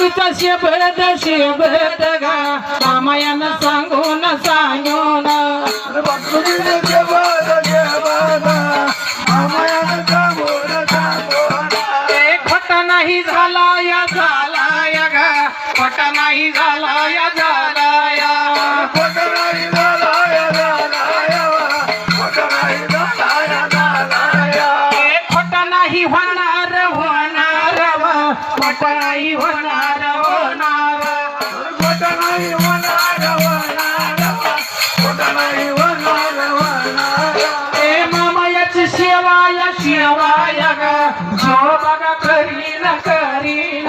तुझा शेबद गा रामायण सांगून सांगून खोटा नाही झाला या झाला या गा खोटा नाही झाला या झाला या खोटा नाही होणार होणार खोटा नाही होणार होणार मामायाची शेवाया शेवाया गा जो बघा करीन करीन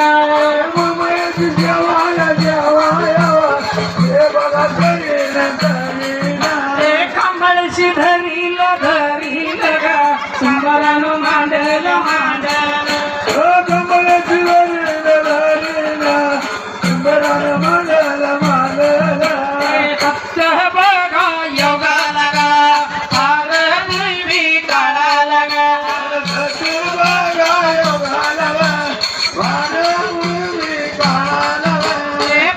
मामायाची शेवाया शेवाया हे बघा करीन करीन कमळशी धरील धरील गा सुंदरानं मांडल मांडल कमळाची धरील सुंदरानं मांडल मांडल फक्त बघा योगा लगा फार देवी काळा लगा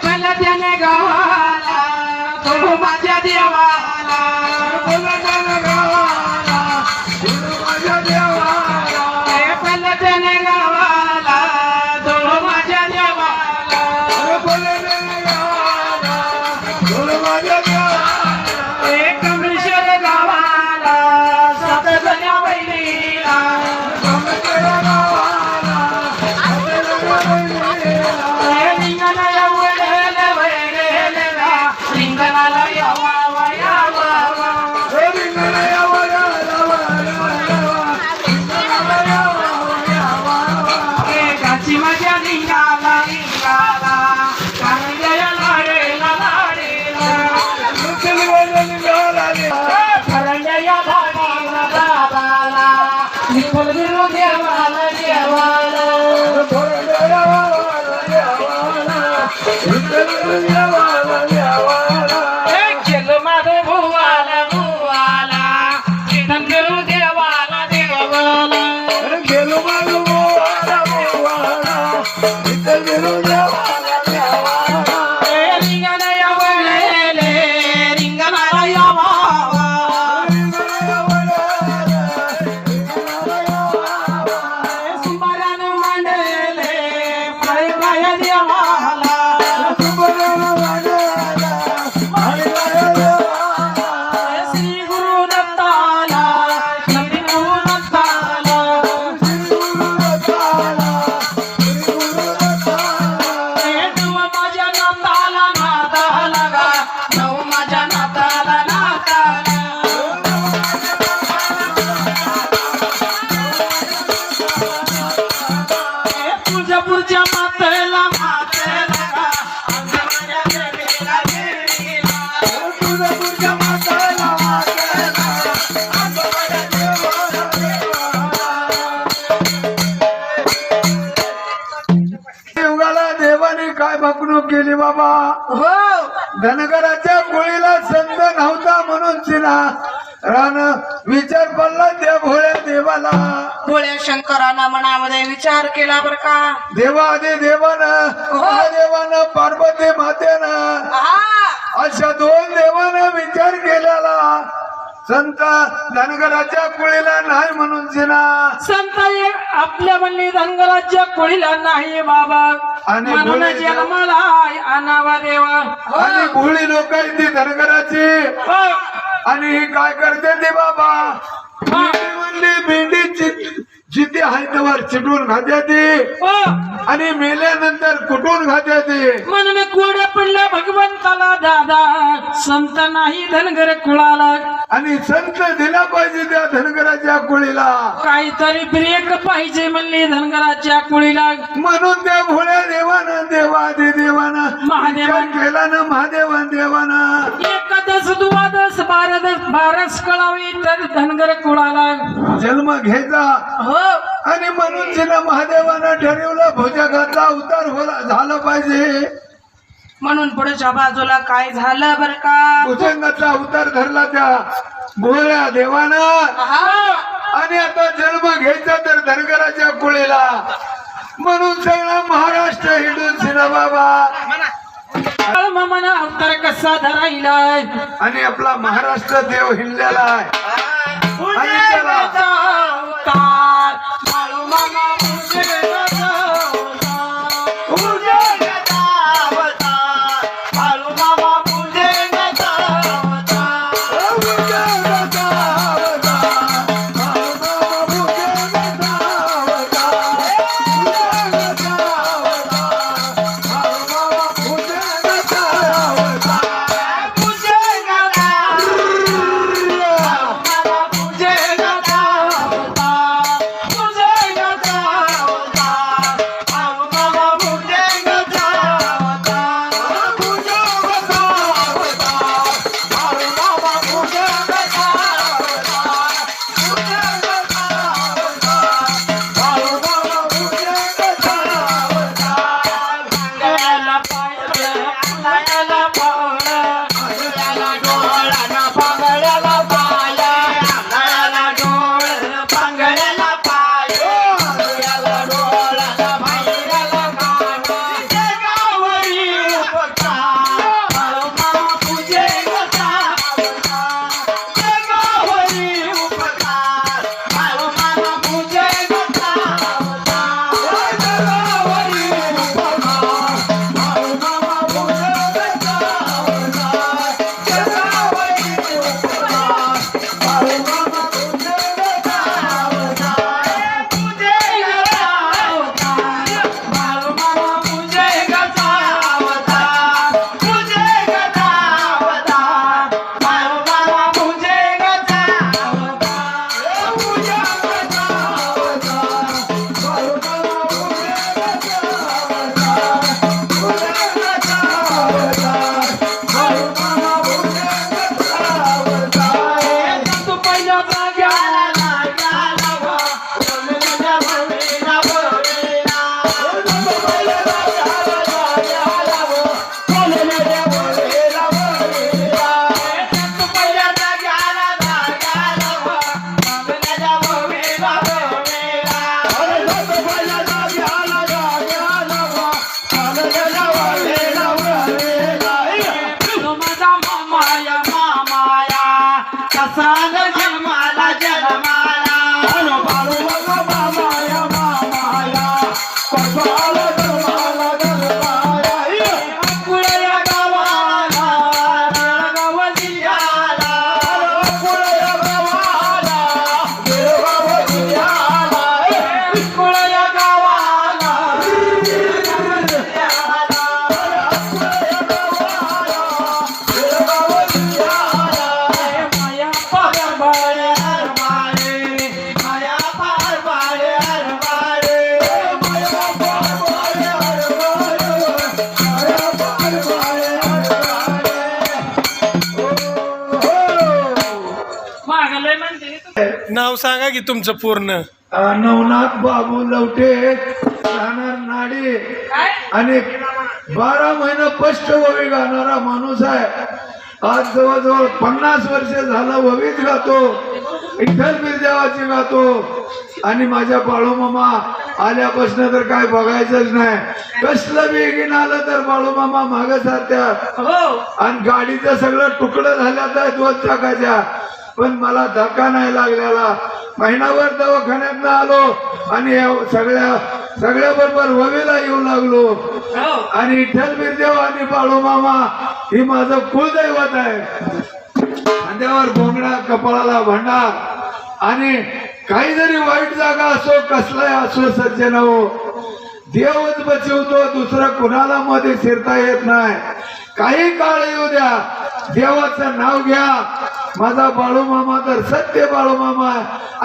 फल त्याने गावाला तो माझ्या देवाला फल त्याने गावाला तो माझ्या देवाला कमळेश्वर गावाला सात जण्या बहिणीला रिंगणाला वळेल वळेल रिंगणाला यावा यावा गाची माझ्या रिंगाला रिंगाला कारंज्या लाडेला लाडेला कारंज्या दाबाला दाबाला विठ्ठल गुरु देवाला देवाला केलं माझं भुवाला भुवाला विठ्ठल देवाला देवाला रिंगणा यावा रिंगणाला यावा सुंदरानं मांडले पाय पाय देवाला श्री गुरु दत्ताला श्री गुरु दत्ताला नऊ माझ्या नाताला नाताला गा नऊ माझ्या नाताला नाताला तुळजापूरच्या मातेला मातेला गा माझ्या देवीला देवीला युगाला देवाने काय भाकणूक केली बाबा हो धनगराच्या कोळीला संत नव्हता म्हणून तिला रान विचार पडला त्या भोळ्या देवाला भोळ्या शंकरानं मनामध्ये विचार केला बर का देवा आधी देवानं महादेवानं पार्वती मातेनं अशा दोन देवानं विचार केलेला संत धनगराच्या कुळीला नाही म्हणून जिना संत आपल्या म्हणली धनगराच्या कोळीला नाही बाबा आणि म्हणून भोळे जन्माला आणावा देवा आणि भोळी लोक आहेत ती धनगराची आणि ही काय करते ती बाबा भेंडी म्हणली भेंडी जिथे आहे त्यावर चिटून खात्या ती आणि मेल्यानंतर कुठून खात्या ती म्हणून कोड्या पडल्या भगवंताला दादा संत नाही धनगर कुळाला आणि संत दिला पाहिजे त्या धनगराच्या कुळीला काहीतरी ब्रेक पाहिजे म्हणली धनगराच्या कुळीला म्हणून त्या भोळ्या देवानं देवादी देवानं महादेवानं केला ना महादेवान देवानं एकादश द्वादश बारस कळावी तर धनगर कुळाला जन्म घ्यायचा हो आणि म्हणून तिनं महादेवानं ठरवलं भुजंगाचा उतार झाला पाहिजे म्हणून पुढच्या बाजूला काय झालं बर का भुजंगाचा उतार धरला त्या भोळ्या देवानं आणि आता जन्म घ्यायचा तर धनगराच्या कुळीला म्हणून सगळा महाराष्ट्र हिंडून सिना बाबा बाळूमामानं अवतार कसा धरायलाय आणि आपला महाराष्ट्र देव हिंडलेला आहे आणि त्याला अवतार बाळूमामा उजेडाचा अवतार बाळूमामा उजेडाचा नाव सांगा की तुमचं पूर्ण. नवनाथ बाबू लवटे राहणार नाडी आणि 12 महिने स्पष्ट ववी गाणारा माणूस आहे. आज जवळजवळ 50 वर्ष झालं ववीच गातो, विठ्ठल बिरदेवाची गातो. आणि माझ्या बाळूमामा आल्यापासून तर काय बघायचंच नाही. कसलं बेगीन आलं तर बाळूमामा मागे सारत्यात आणि गाडीचं सगळं तुकडं झाल्यात आहे 2 चाकाच्या. पण मला धक्का नाही लागलेला. महिनाभर दवाखान्यात आलो आणि सगळ्या बरोबर ववीला येऊ लागलो. आणि विठ्ठल बिरदेव आणि बाळूमामा ही माझं कुलदैवत आहे. खांद्यावर घोंगडा, कपाळाला भंडार. आणि काही जरी वाईट जागा असो, कसलाय असो सज्जन हो, देवच बचिवतो, दुसरं कुणाला मध्ये शिरता येत नाही. काही काळ येऊ द्या, देवाचं नाव घ्या. माझा बाळूमामा तर सत्य बाळूमामा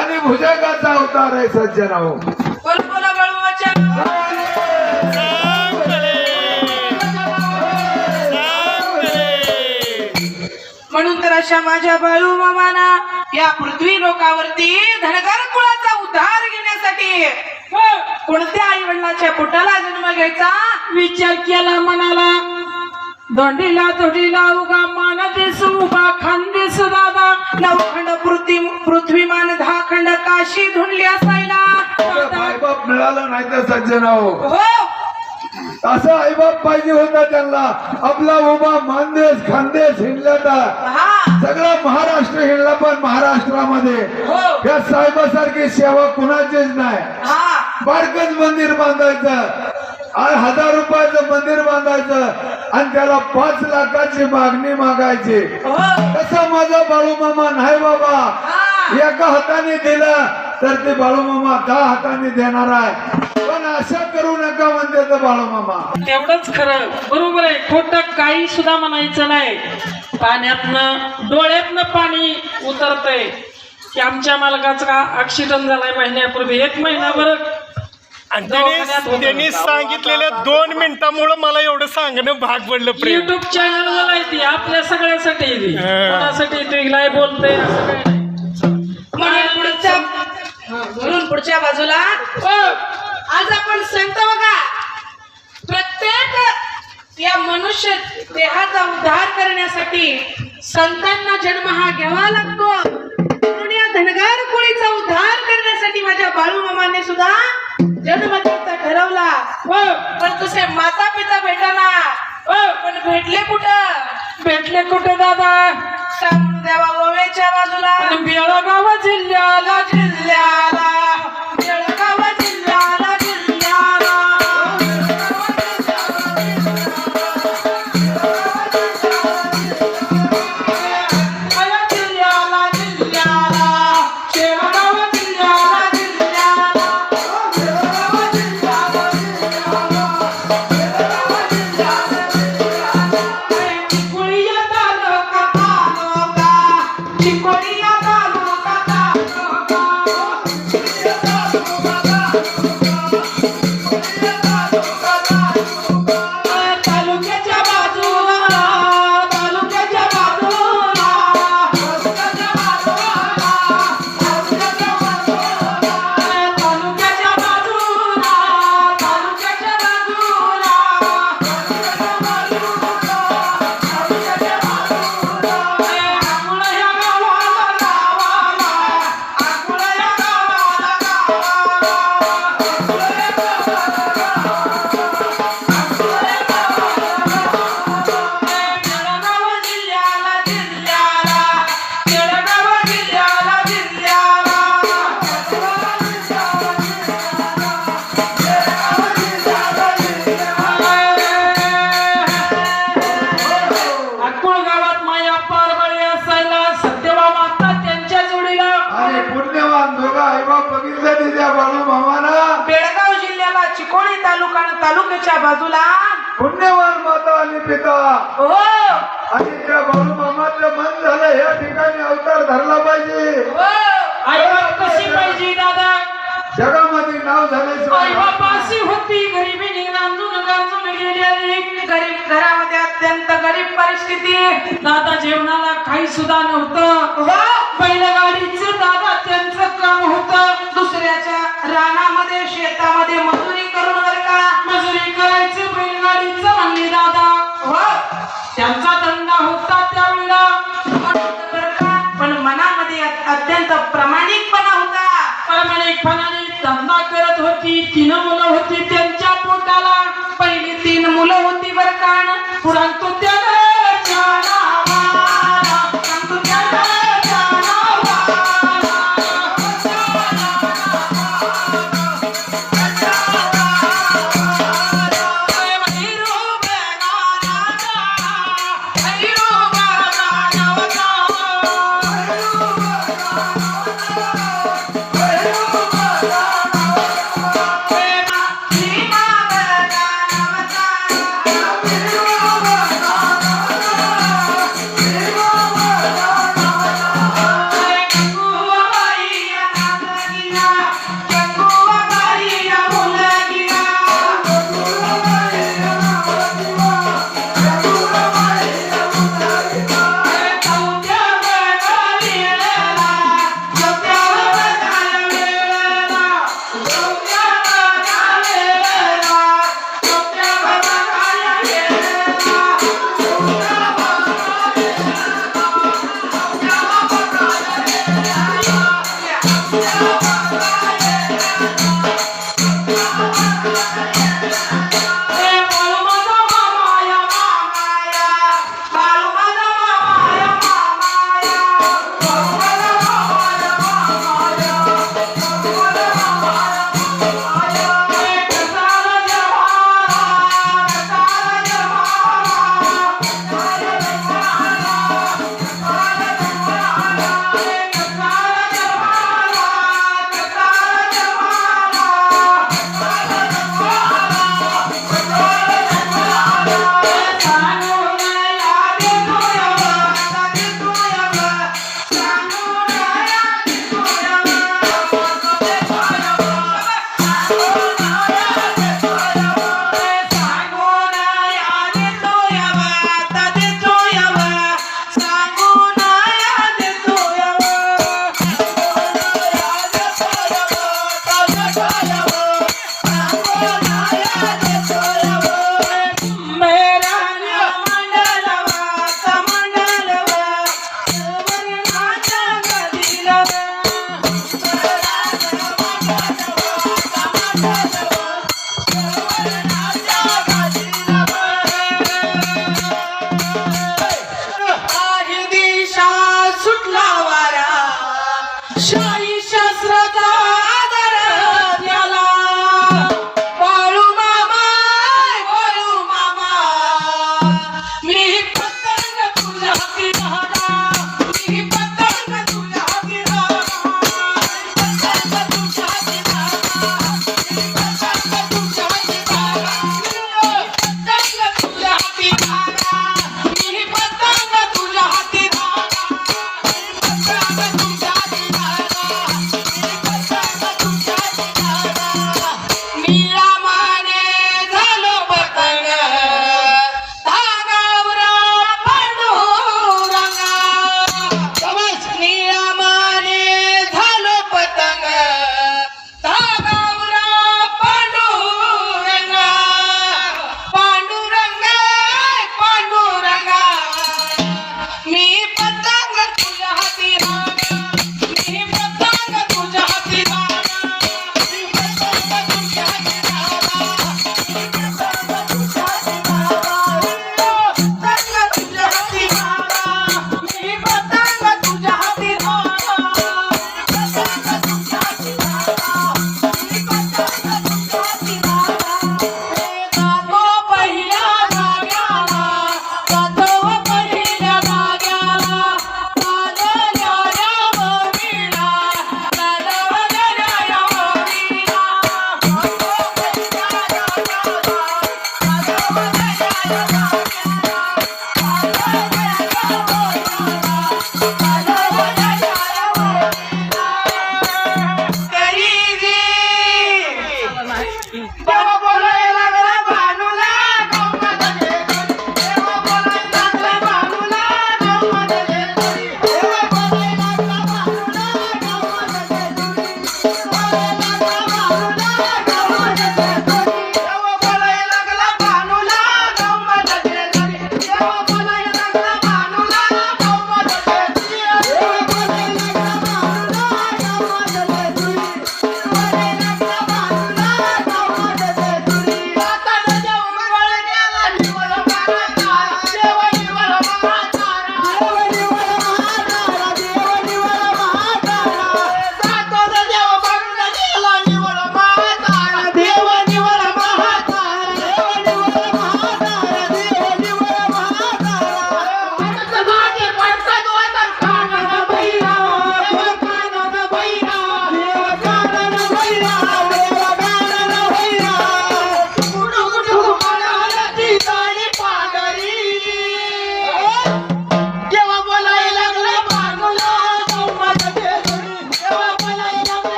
आणि भुजंगाचा अवतार आहे सज्जन हो. म्हणून तर अशा माझ्या बाळूमामाना या पृथ्वी लोकावरती धनगर कुळाचा उद्धार घेण्यासाठी कोणत्या आई वडिलाच्या पोटाला जन्म घ्यायचा विचार केला मनाला. दोंडीला दोडीला उगा मान दिसू, उगा खान दिसू दादा. 9 खंड पृथ्वीमान 10 खंड काशी धुंडली असायला. दादा आईबाप मिळालं नाही तर सज्जन हो हो असं आईबाप पाहिजे होता त्यांना आपला उभा मानदेश खानदेश हिंडला तर हा सगळा महाराष्ट्र हिंडला पण महाराष्ट्रामध्ये हो या साहेबासारखी सेवा कुणाचीच नाही हा बारकच मंदिर बांधायचं आणि 1000 रुपयाचं मंदिर बांधायचं आणि त्याला 5 लाखाची मागणी मागायची हो तसं माझा बाळूमामा नाही बाबा हा एका हाताने दिलं तर ते बाळूमामा 10 हाताने देणार आहे पण अशा करू नका म्हणते तर बाळूमामा तेवढंच खरं बरोबर आहे खोटं काही सुद्धा म्हणायचं नाही पाण्यातनं डोळ्यातनं पाणी उतरतंय की आमच्या मालकाचा ऍक्सिडेंट झालाय महिन्यापूर्वी 1 महिनाभर आणि त्यांनी सांगितलेल्या 2 मिनिटामुळे मला एवढं सांगणं भाग पडलं प्रेम युट्यूब चॅनल वर आहे ती आपल्या सगळ्यासाठी आहे ती. कोणासाठी तुला बोलतोय असं काही नाही म्हणून पुढच्या बाजूला आज आपण सांगतो बघा प्रत्येक या मनुष्य देहाचा उद्धार करण्यासाठी संतांना जन्म हा घ्यावा लागतो म्हणून या धनगर कोळीचा उद्धार करण्यासाठी माझ्या बाळूमामाने सुद्धा जन्म घ्यायचा ठरवला पण तुझे माता पिता भेटाना पण भेटले कुठं दादा सांगून द्यावा गोव्याच्या बाजूला बेळगाव जिल्ह्याला बेळगाव जिल्ह्याला बेळगाव जिल्ह्याला चिकोडी तालुका आणि तालुक्याच्या बाजूला पुण्यवान माता आणि पिता हो आणि त्या बाळूमामाचं मन झालं या ठिकाणी अवतार धरला पाहिजे हो आई बाप कशी पाहिजे दादा जगामध्ये नाव झालं आई बापाशी होती गरिबी गांजून गेलेली गरीब घरामध्ये अत्यंत गरीब परिस्थिती दादा जेवणाला काही सुद्धा नव्हतं हो बैलगाडीचं दादा त्यांचं काम होतं दुसऱ्याच्या रानामध्ये शेतामध्ये मजुरी करून बर का मजुरी करायचं बैलगाडीचं म्हणले दादा हो त्यांचा धंदा होता त्यावेळेला बरं का? पण मनामध्ये अत्यंत प्रामाणिकपणा होता प्रामाणिकपणाने धंदा करत होती 3 मुलं होती त्यांच्या पोटाला पहिली 3 मुलं होती बर का सांगतो त्याला सांगतो त्याला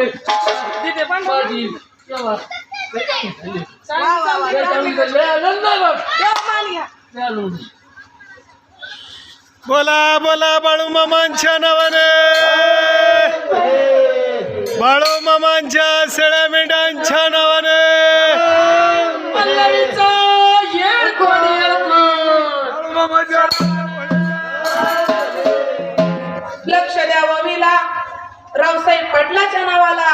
तिथे पण माझी बोला बोला बाळू मामांच्या नावाने बाळू मामांच्या शेळ्या मेंढ्यांच्या नावाने लक्ष द्यावं विला रावसाहेब पाटलाच्या नावाला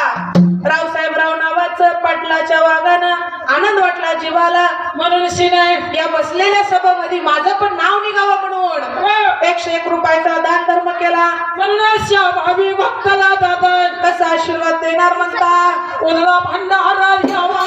रावसाहेबराव नावाचं पाटलाच्या वागानं आनंद वाटला जीवाला म्हणून सिने या बसलेल्या सभामध्ये माझं पण नाव निघावं म्हणून 101 रुपयाचा दान धर्म केला म्हणून भावी भक्ताला दादा कसा आशीर्वाद देणार म्हणता उदला भंडारा घ्यावा